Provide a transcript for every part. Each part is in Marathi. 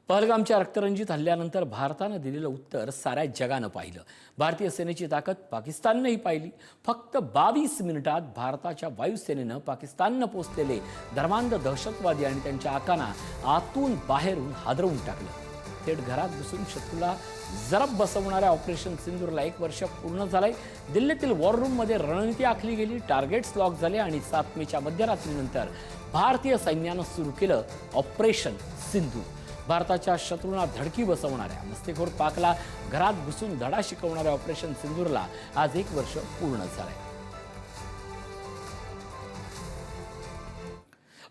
पहलगामच्या रक्तरंजित हल्ल्यानंतर भारतानं दिलेलं उत्तर साऱ्या जगानं पाहिलं। भारतीय सेनेची ताकद पाकिस्ताननेही पाहिली। फक्त 22 मिनिटात भारताच्या वायुसेनेनं पाकिस्ताननं पोचलेले धर्मांध दहशतवादी आणि त्यांच्या आकांना आतून बाहेरून हादरवून टाकलं। थेट घरात बसून शत्रूला जरब बसवणाऱ्या ऑपरेशन सिंदूरला 1 वर्ष पूर्ण झालंय। दिल्लीतील वॉर रूममध्ये रणनीती आखली गेली, टार्गेट्स लॉक झाले आणि 7 मेच्या मध्यरात्रीनंतर भारतीय सैन्यानं सुरू केलं ऑपरेशन सिंदूर। भारताच्या शत्रूंना धडकी बसवणाऱ्या मस्तीखोर पाकला घरात घुसून धडा शिकवणाऱ्या ऑपरेशन सिंदूरला आज 1 वर्ष पूर्ण झालंय।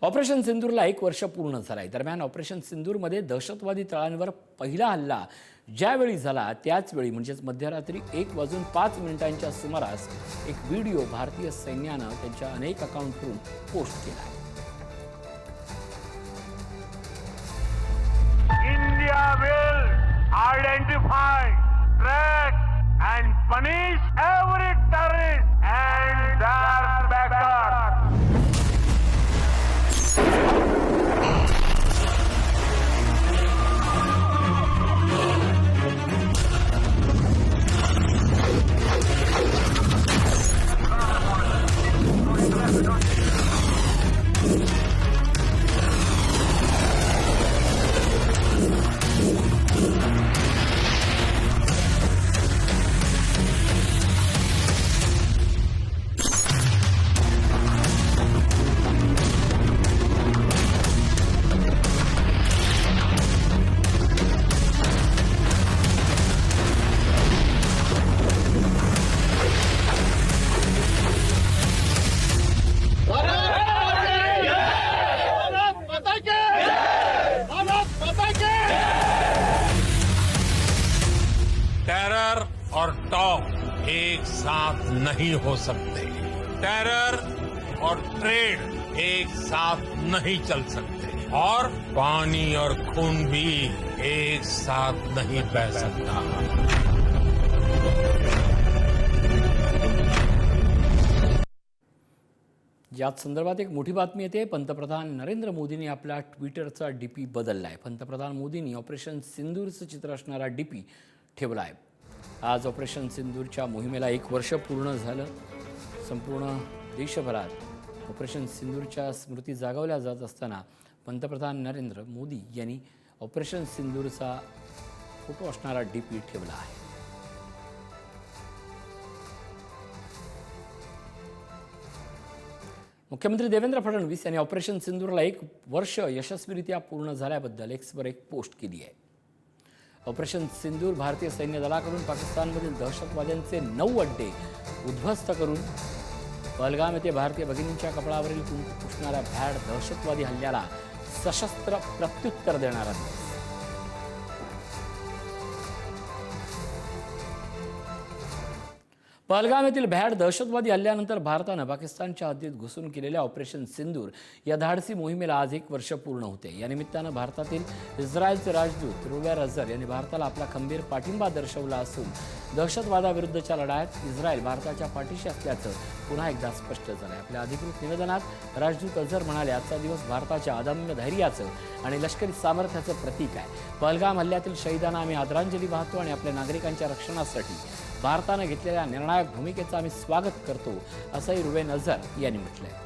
ऑपरेशन सिंदूरला 1 वर्ष पूर्ण झालंय। दरम्यान ऑपरेशन सिंदूरमध्ये दहशतवादी तळांवर पहिला हल्ला ज्यावेळी झाला त्याचवेळी म्हणजेच मध्यरात्री 1:05 सुमारास एक व्हिडिओ भारतीय सैन्यानं त्यांच्या अनेक अकाउंटवरून पोस्ट केला। India will identify, track and punish every terrorist and their backers. Terror और टॉप एक साथ नहीं हो सकते। टेरर और ट्रेड एक साथ नहीं चल सकते और पानी और खून भी एक साथ नहीं बह सकता। याच संदर्भात एक मोठी बातमी येते। पंतप्रधान नरेंद्र मोदींनी आपला ट्विटरचा डीपी बदललाय। पंतप्रधान मोदींनी ऑपरेशन सिंदूरचं चित्र असणारा डीपी ठेवला आहे। आज ऑपरेशन सिंदूरच्या मोहिमेला 1 वर्ष पूर्ण झालं। संपूर्ण देशभरात ऑपरेशन सिंदूरच्या स्मृती जागवल्या जात असताना पंतप्रधान नरेंद्र मोदी यांनी ऑपरेशन सिंदूरचा फोटो असणारा डीपी ठेवला आहे। मुख्यमंत्री देवेंद्र फडणवीस यांनी ऑपरेशन सिंदूरला 1 वर्ष यशस्वीरित्या पूर्ण झाल्याबद्दल एक्सवर एक पोस्ट केली आहे। ऑपरेशन सिंदूर भारतीय सैन्य दलाकडून पाकिस्तानमधील दहशतवाद्यांचे 9 अड्डे उद्ध्वस्त करून पहलगाम येथे भारतीय भगिनींच्या कपडावरील कुंकू पुसणाऱ्या भ्याड दहशतवादी हल्ल्याला सशस्त्र प्रत्युत्तर देणारा दिवस। पहलगाम येथील भ्याड दहशतवादी हल्ल्यानंतर भारतानं पाकिस्तानच्या हद्दीत घुसून केलेल्या ऑपरेशन सिंदूर या धाडसी मोहिमेला आज 1 वर्ष पूर्ण होते। या निमित्तानं भारतातील इस्रायलचे राजदूत रुवेर अझर यांनी भारताला आपला खंबीर पाठिंबा दर्शवला असून दहशतवादाविरुद्धच्या लढाईत इस्रायल भारताच्या पाठीशी असल्याचं पुन्हा एकदा स्पष्ट झालं आहे। आपल्या अधिकृत निवेदनात राजदूत अझर म्हणाले, आजचा दिवस भारताच्या अदम्य धैर्याचं आणि लष्करी सामर्थ्याचं प्रतीक आहे। पहलगाम हल्ल्यातील शहीदांना आम्ही आदरांजली वाहतो आणि आपल्या नागरिकांच्या रक्षणासाठी भारतानं घेतलेल्या निर्णायक भूमिकेचं आम्ही स्वागत करतो, असंही रुवेर अझर यांनी म्हटलंय।